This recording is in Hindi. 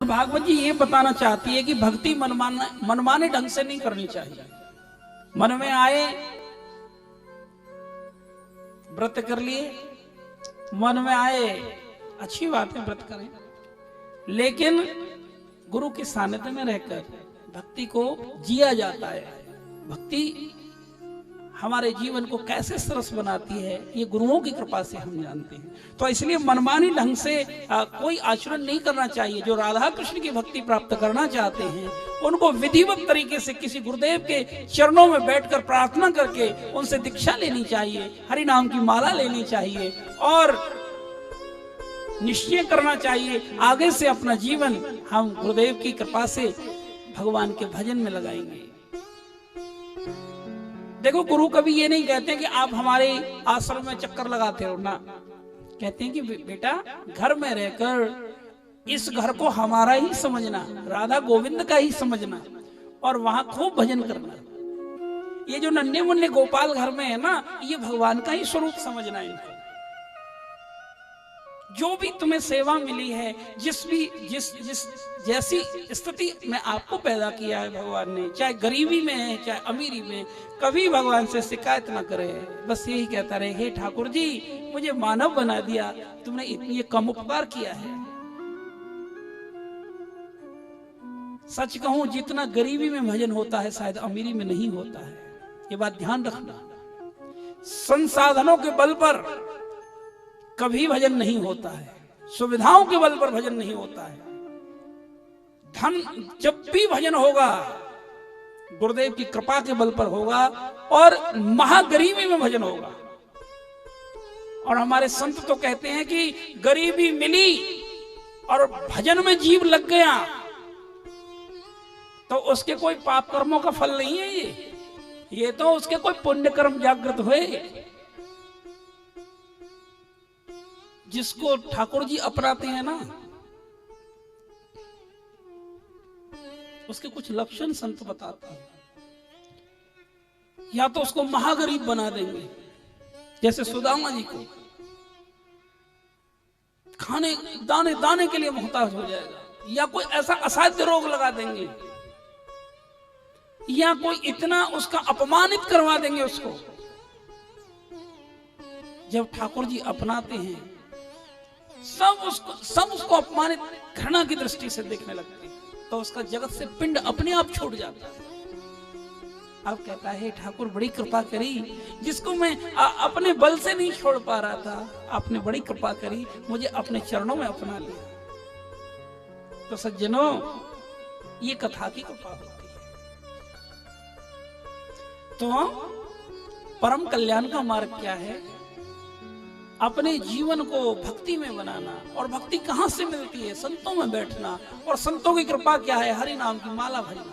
भागवत जी ये बताना चाहती है कि भक्ति मनमाने ढंग से नहीं करनी चाहिए। मन में आए व्रत कर लिए, मन में आए अच्छी बात है व्रत करें, लेकिन गुरु के सानिध्य में रहकर भक्ति को जिया जाता है। भक्ति हमारे जीवन को कैसे सरस बनाती है ये गुरुओं की कृपा से हम जानते हैं। तो इसलिए मनमानी ढंग से कोई आचरण नहीं करना चाहिए। जो राधा कृष्ण की भक्ति प्राप्त करना चाहते हैं उनको विधिवत तरीके से किसी गुरुदेव के चरणों में बैठकर प्रार्थना करके उनसे दीक्षा लेनी चाहिए, हरि नाम की माला लेनी चाहिए और निश्चय करना चाहिए आगे से अपना जीवन हम गुरुदेव की कृपा से भगवान के भजन में लगाएंगे। देखो, गुरु कभी ये नहीं कहते कि आप हमारे आश्रम में चक्कर लगाते हो ना, कहते हैं कि बेटा घर में रहकर इस घर को हमारा ही समझना, राधा गोविंद का ही समझना और वहां खूब भजन करना। ये जो नन्हे मुन्ने गोपाल घर में है ना, ये भगवान का ही स्वरूप समझना इनको। जो भी तुम्हें सेवा मिली है, जिस जैसी स्थिति में आपको पैदा किया है भगवान ने, चाहे गरीबी में है चाहे अमीरी में, कभी भगवान से शिकायत ना करे। बस यही कहता रहे, हे ठाकुर जी मुझे मानव बना दिया, तुमने इतनी कम उपकार किया है। सच कहूं, जितना गरीबी में भजन होता है शायद अमीरी में नहीं होता है। ये बात ध्यान रखना। संसाधनों के बल पर कभी भजन नहीं होता है, सुविधाओं के बल पर भजन नहीं होता है। धन जब भी भजन होगा गुरुदेव की कृपा के बल पर होगा और महागरीबी में भजन होगा। और हमारे संत तो कहते हैं कि गरीबी मिली और भजन में जीव लग गया तो उसके कोई पाप कर्मों का फल नहीं है, ये तो उसके कोई पुण्य कर्म जागृत हुए। जिसको ठाकुर जी अपनाते हैं ना, उसके कुछ लक्षण संत बताते हैं। या तो उसको महागरीब बना देंगे, जैसे सुदामा जी को खाने दाने दाने के लिए मोहताज हो जाएगा, या कोई ऐसा असाध्य रोग लगा देंगे, या कोई इतना उसका अपमानित करवा देंगे उसको। जब ठाकुर जी अपनाते हैं सब उसको अपमानित घृणा की दृष्टि से देखने लगते हैं, तो उसका जगत से पिंड अपने आप छूट जाता है। अब कहता है, ठाकुर बड़ी कृपा करी, जिसको मैं अपने बल से नहीं छोड़ पा रहा था, आपने बड़ी कृपा करी, मुझे अपने चरणों में अपना लिया। तो सज्जनों, ये कथा की कृपा होती है। तो परम कल्याण का मार्ग क्या है? अपने जीवन को भक्ति में बनाना। और भक्ति कहां से मिलती है? संतों में बैठना। और संतों की कृपा क्या है? हरि नाम की माला भजना।